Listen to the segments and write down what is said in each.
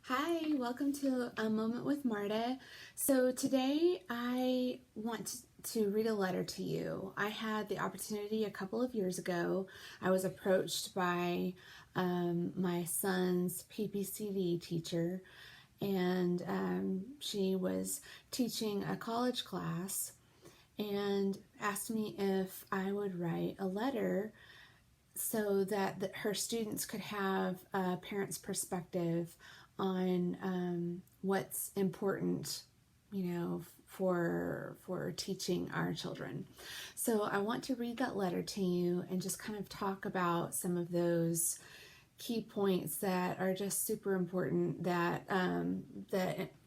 Hi, welcome to A Moment with Marta. So today I want to read a letter to you. I had the opportunity a couple of years ago. I was approached by my son's PPCD teacher, and she was teaching a college class and asked me if I would write a letter so that her students could have a parent's perspective on what's important, for teaching our children. So I want to read that letter to you and just kind of talk about some of those key points that are just super important that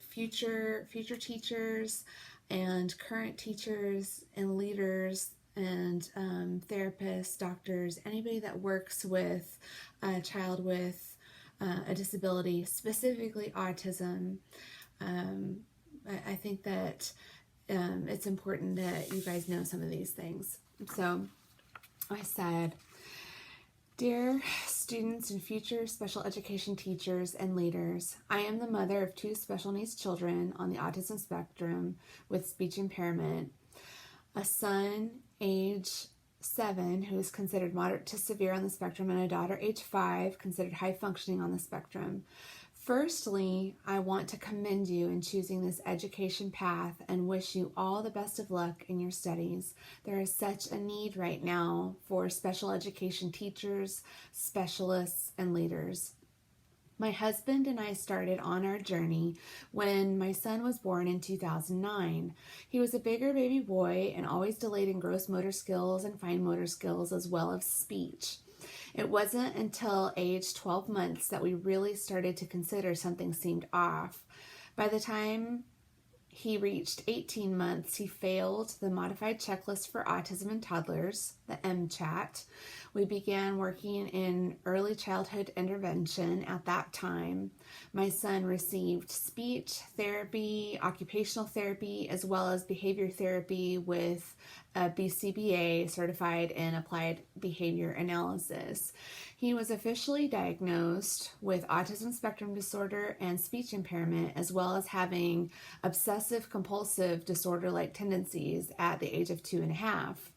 future teachers and current teachers and leaders and therapists, doctors, anybody that works with a child with a disability, specifically autism. I think that it's important that you guys know some of these things. So I said, "Dear students and future special education teachers and leaders, I am the mother of two special needs children on the autism spectrum with speech impairment. A son, age 7, who is considered moderate to severe on the spectrum, and a daughter, age 5, considered high functioning on the spectrum. Firstly, I want to commend you in choosing this education path and wish you all the best of luck in your studies. There is such a need right now for special education teachers, specialists, and leaders. My husband and I started on our journey when my son was born in 2009. He was a bigger baby boy and always delayed in gross motor skills and fine motor skills as well as speech. It wasn't until age 12 months that we really started to consider something seemed off. By the time he reached 18 months, he failed the Modified Checklist for Autism in Toddlers, the MCHAT. We began working in early childhood intervention at that time. My son received speech therapy, occupational therapy, as well as behavior therapy with a BCBA, certified in applied behavior analysis. He was officially diagnosed with autism spectrum disorder and speech impairment, as well as having obsessive compulsive disorder-like tendencies at the age of 2.5.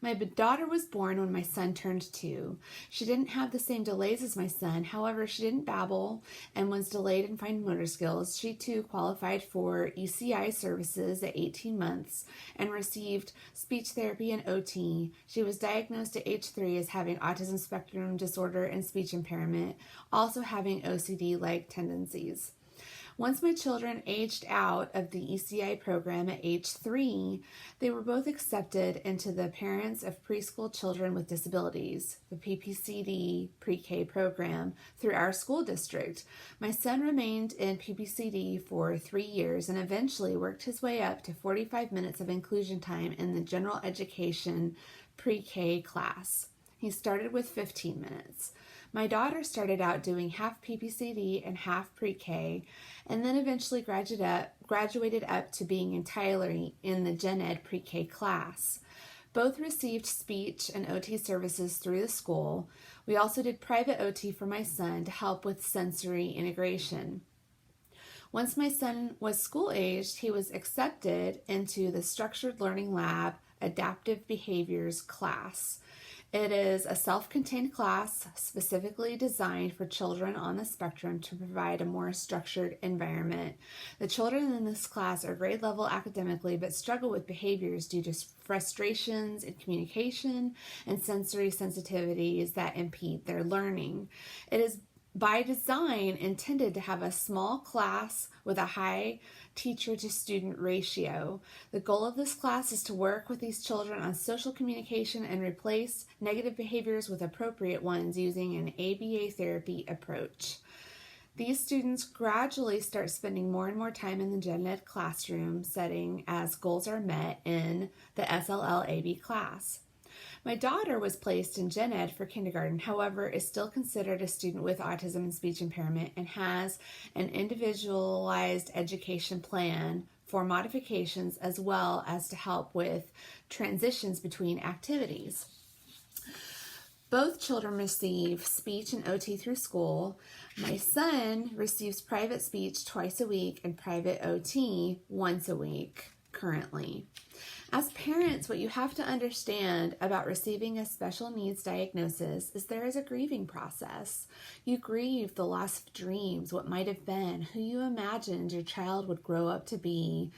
My daughter was born when my son turned 2. She didn't have the same delays as my son. However, she didn't babble and was delayed in fine motor skills. She too qualified for ECI services at 18 months and received speech therapy and OT. She was diagnosed at age 3 as having autism spectrum disorder and speech impairment, also having OCD-like tendencies. Once my children aged out of the ECI program at age 3, they were both accepted into the Parents of Preschool Children with Disabilities, the PPCD pre-K program, through our school district. My son remained in PPCD for 3 years and eventually worked his way up to 45 minutes of inclusion time in the general education pre-K class. He started with 15 minutes. My daughter started out doing half PPCD and half pre-K, and then eventually graduated up to being entirely in the Gen Ed pre-K class. Both received speech and OT services through the school. We also did private OT for my son to help with sensory integration. Once my son was school-aged, he was accepted into the Structured Learning Lab Adaptive Behaviors class. It is a self-contained class specifically designed for children on the spectrum to provide a more structured environment. The children in this class are grade level academically but struggle with behaviors due to frustrations in communication and sensory sensitivities that impede their learning. It is by design intended to have a small class with a high teacher to student ratio. The goal of this class is to work with these children on social communication and replace negative behaviors with appropriate ones using an ABA therapy approach. These students gradually start spending more and more time in the Gen Ed classroom setting as goals are met in the SLL-AB class. My daughter was placed in Gen Ed for kindergarten, however, is still considered a student with autism and speech impairment and has an individualized education plan for modifications as well as to help with transitions between activities. Both children receive speech and OT through school. My son receives private speech twice a week and private OT once a week currently. As parents, what you have to understand about receiving a special needs diagnosis is there is a grieving process. You grieve the loss of dreams, what might have been, who you imagined your child would grow up to be,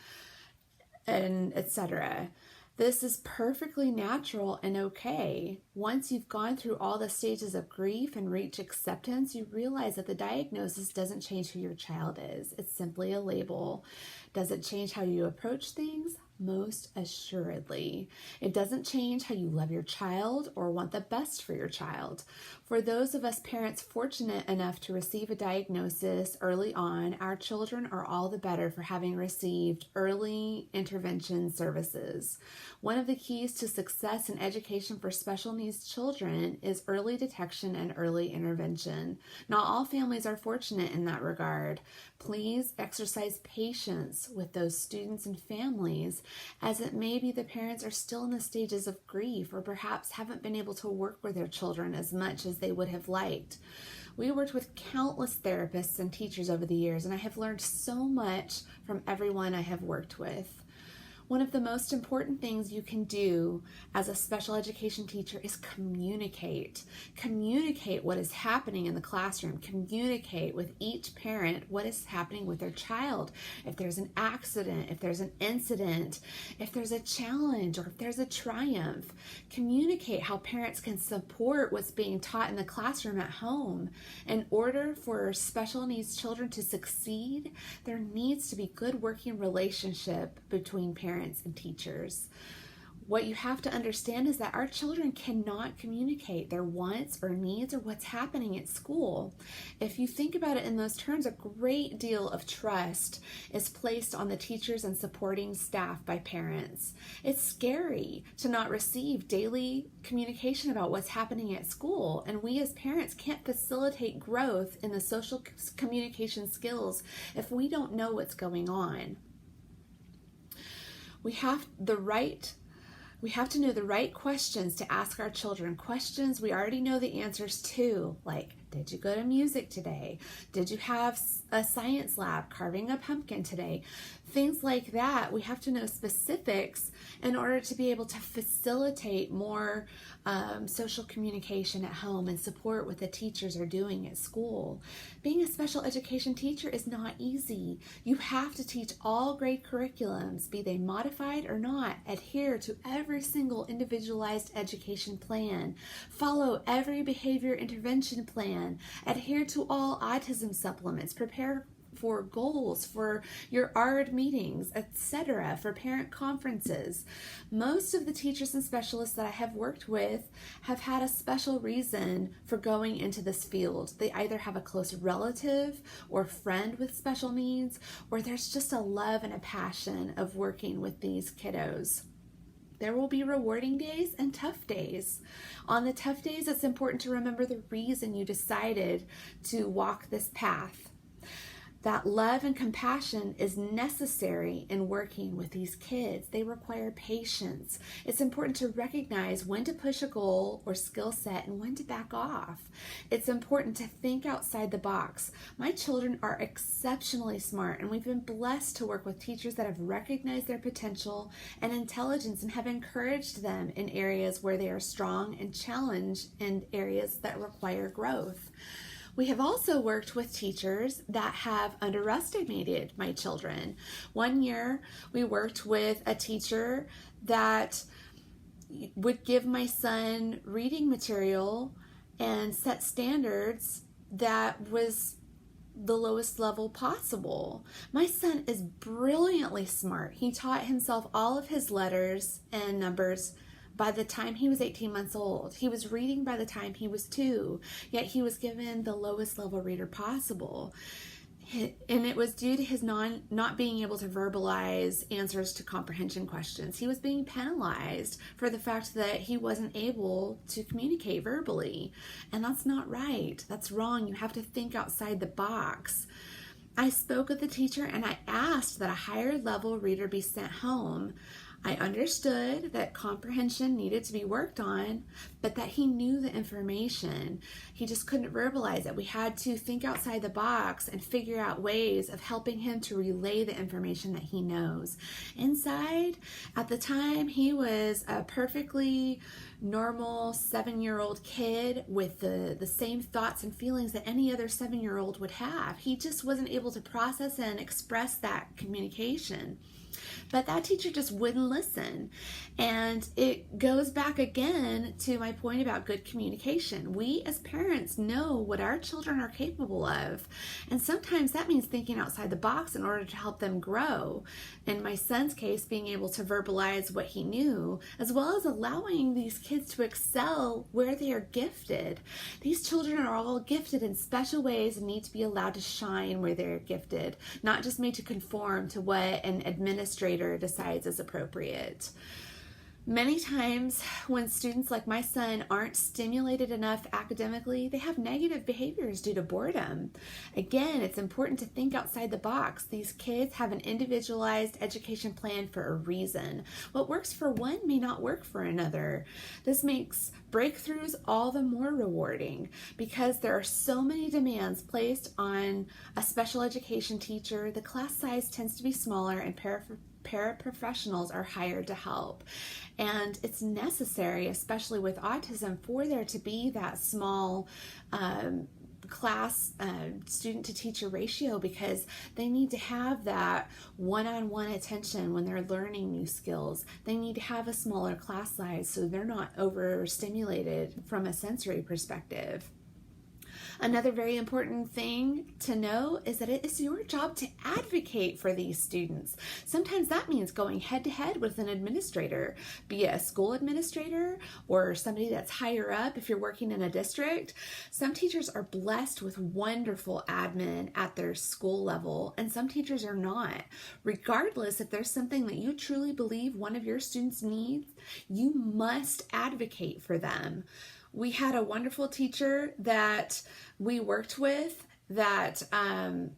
and etc. This is perfectly natural and okay. Once you've gone through all the stages of grief and reach acceptance, you realize that the diagnosis doesn't change who your child is. It's simply a label. Does it change how you approach things? Most assuredly. It doesn't change how you love your child or want the best for your child. For those of us parents fortunate enough to receive a diagnosis early on, our children are all the better for having received early intervention services. One of the keys to success in education for special needs children is early detection and early intervention. Not all families are fortunate in that regard. Please exercise patience with those students and families, as it may be the parents are still in the stages of grief or perhaps haven't been able to work with their children as much as they would have liked. We worked with countless therapists and teachers over the years, and I have learned so much from everyone I have worked with. One of the most important things you can do as a special education teacher is communicate. Communicate what is happening in the classroom. Communicate with each parent what is happening with their child. If there's an accident, if there's an incident, if there's a challenge, or if there's a triumph. Communicate how parents can support what's being taught in the classroom at home. In order for special needs children to succeed, there needs to be good working relationship between parents and teachers. What you have to understand is that our children cannot communicate their wants or needs or what's happening at school. If you think about it in those terms, a great deal of trust is placed on the teachers and supporting staff by parents. It's scary to not receive daily communication about what's happening at school, and we as parents can't facilitate growth in the social communication skills if we don't know what's going on. We have to know the right questions to ask our children. Questions we already know the answers to, like, did you go to music today? Did you have a science lab carving a pumpkin today? Things like that. We have to know specifics in order to be able to facilitate more social communication at home and support what the teachers are doing at school. Being a special education teacher is not easy. You have to teach all grade curriculums, be they modified or not, adhere to every single individualized education plan, follow every behavior intervention plan, adhere to all autism supplements, prepare for goals for your ARD meetings, etc., for parent conferences. Most of the teachers and specialists that I have worked with have had a special reason for going into this field. They either have a close relative or friend with special needs, or there's just a love and a passion of working with these kiddos. There will be rewarding days and tough days. On the tough days, it's important to remember the reason you decided to walk this path. That love and compassion is necessary in working with these kids. They require patience. It's important to recognize when to push a goal or skill set and when to back off. It's important to think outside the box. My children are exceptionally smart, and we've been blessed to work with teachers that have recognized their potential and intelligence and have encouraged them in areas where they are strong and challenged in areas that require growth. We have also worked with teachers that have underestimated my children. One year, we worked with a teacher that would give my son reading material and set standards that was the lowest level possible. My son is brilliantly smart. He taught himself all of his letters and numbers by the time he was 18 months old. He was reading by the time he was 2, yet he was given the lowest level reader possible. And it was due to his not being able to verbalize answers to comprehension questions. He was being penalized for the fact that he wasn't able to communicate verbally. And that's not right. That's wrong. You have to think outside the box. I spoke with the teacher and I asked that a higher level reader be sent home. I understood that comprehension needed to be worked on, but that he knew the information. He just couldn't verbalize it. We had to think outside the box and figure out ways of helping him to relay the information that he knows. Inside, at the time, he was a perfectly normal 7-year-old kid with the same thoughts and feelings that any other 7-year-old would have. He just wasn't able to process and express that communication. But that teacher just wouldn't listen. And it goes back again to my point about good communication. We as parents know what our children are capable of. And sometimes that means thinking outside the box in order to help them grow. In my son's case, being able to verbalize what he knew, as well as allowing these kids to excel where they are gifted. These children are all gifted in special ways and need to be allowed to shine where they're gifted, not just made to conform to what an administrator decides is appropriate. Many times when students like my son aren't stimulated enough academically, they have negative behaviors due to boredom. Again, it's important to think outside the box. These kids have an individualized education plan for a reason. What works for one may not work for another. This makes breakthroughs all the more rewarding because there are so many demands placed on a special education teacher. The class size tends to be smaller and paraprofessionals are hired to help. And it's necessary, especially with autism, for there to be that small class student to teacher ratio, because they need to have that one-on-one attention when they're learning new skills. They need to have a smaller class size so they're not overstimulated from a sensory perspective. Another very important thing to know is that it is your job to advocate for these students. Sometimes that means going head to head with an administrator, be it a school administrator or somebody that's higher up if you're working in a district. Some teachers are blessed with wonderful admin at their school level, and some teachers are not. Regardless, if there's something that you truly believe one of your students needs, you must advocate for them. We had a wonderful teacher that we worked with that, I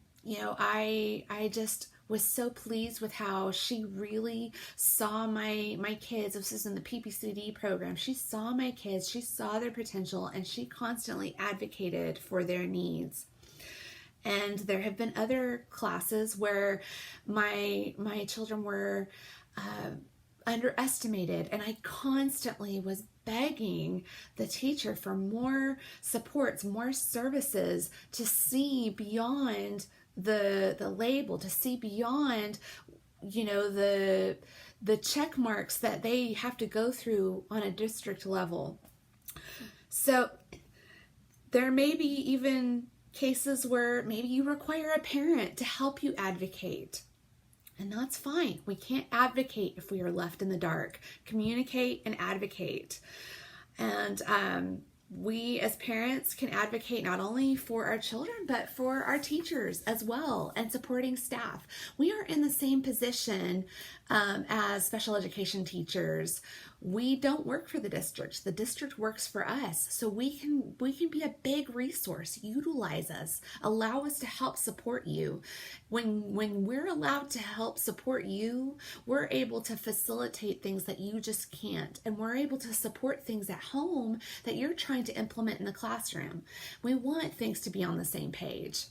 just was so pleased with how she really saw my kids. This is in the PPCD program. She saw my kids, she saw their potential, and she constantly advocated for their needs. And there have been other classes where my children were underestimated, and I constantly was begging the teacher for more supports, more services, to see beyond the label, to see beyond, the check marks that they have to go through on a district level. So there may be even cases where maybe you require a parent to help you advocate. And that's fine. We can't advocate if we are left in the dark. Communicate and advocate. And we as parents can advocate not only for our children, but for our teachers as well, and supporting staff. We are in the same position as special education teachers. We don't work for the district. The district works for us. So we can be a big resource. Utilize us. Allow us to help support you. When we're allowed to help support you, we're able to facilitate things that you just can't. And we're able to support things at home that you're trying to implement in the classroom. We want things to be on the same page.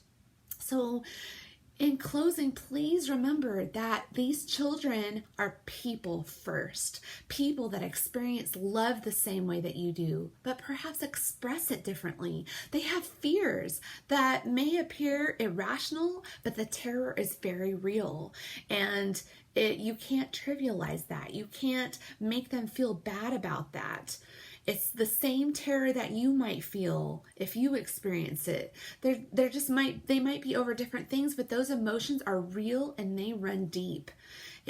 So in closing, please remember that these children are people first. People that experience love the same way that you do, but perhaps express it differently. They have fears that may appear irrational, but the terror is very real. And you can't trivialize that. You can't make them feel bad about that. It's the same terror that you might feel if you experience it. They might be over different things, but those emotions are real and they run deep.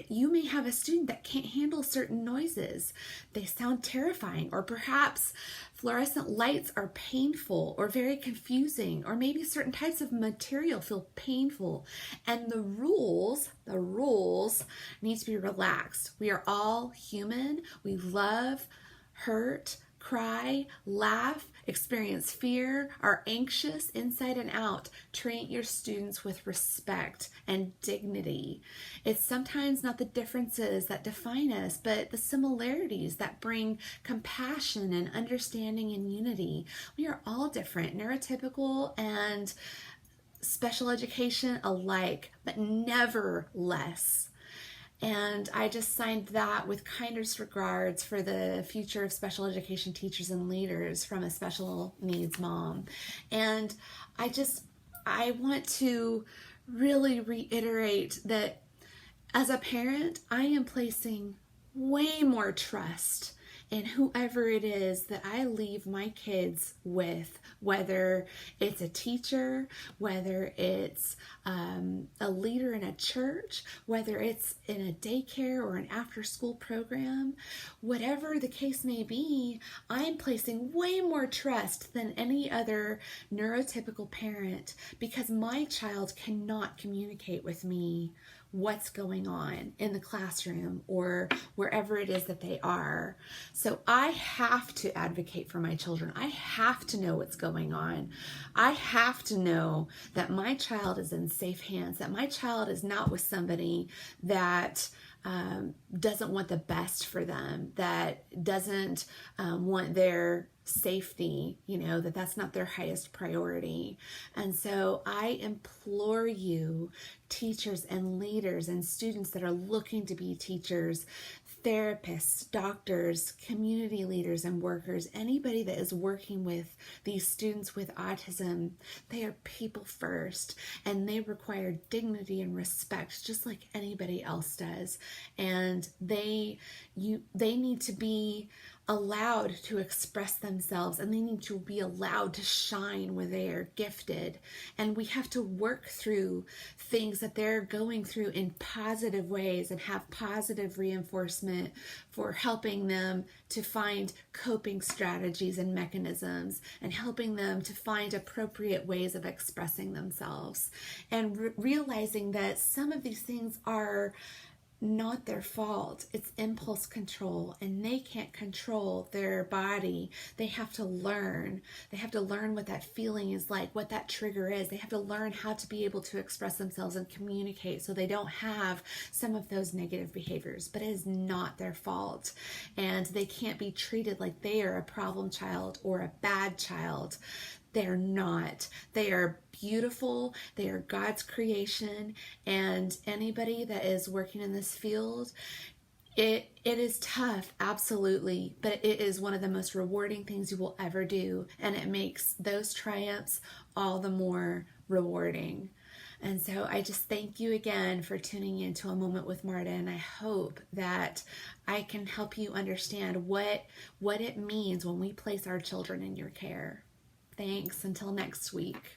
You may have a student that can't handle certain noises. They sound terrifying, or perhaps fluorescent lights are painful or very confusing, or maybe certain types of material feel painful. And the rules need to be relaxed. We are all human. We love, hurt, cry, laugh, experience fear, are anxious inside and out. Treat your students with respect and dignity. It's sometimes not the differences that define us, but the similarities that bring compassion and understanding and unity. We are all different, neurotypical and special education alike, but never less. And I just signed that with kindest regards for the future of special education teachers and leaders from a special needs mom. And I want to really reiterate that as a parent, I am placing way more trust in whoever it is that I leave my kids with, whether it's a teacher, whether it's a leader in a church, whether it's in a daycare or an after-school program, whatever the case may be, I'm placing way more trust than any other neurotypical parent because my child cannot communicate with me what's going on in the classroom or wherever it is that they are. So I have to advocate for my children. I have to know what's going on. I have to know that my child is in safe hands, that my child is not with somebody that doesn't want the best for them, that doesn't want their safety, that's not their highest priority. And so I implore you, teachers and leaders and students that are looking to be teachers, therapists, doctors, community leaders and workers, anybody that is working with these students with autism, they are people first and they require dignity and respect just like anybody else does. And they need to be allowed to express themselves and they need to be allowed to shine where they are gifted. And we have to work through things that they're going through in positive ways and have positive reinforcement for helping them to find coping strategies and mechanisms and helping them to find appropriate ways of expressing themselves and realizing that some of these things are not their fault. It's impulse control and they can't control their body. They have to learn. They have to learn what that feeling is like, what that trigger is. They have to learn how to be able to express themselves and communicate so they don't have some of those negative behaviors, but it is not their fault. And they can't be treated like they are a problem child or a bad child. They're not. They are beautiful. They are God's creation. And anybody that is working in this field, it is tough, absolutely, but it is one of the most rewarding things you will ever do. And it makes those triumphs all the more rewarding. And so I just thank you again for tuning into A Moment with Marta, and I hope that I can help you understand what it means when we place our children in your care. Thanks. Until next week.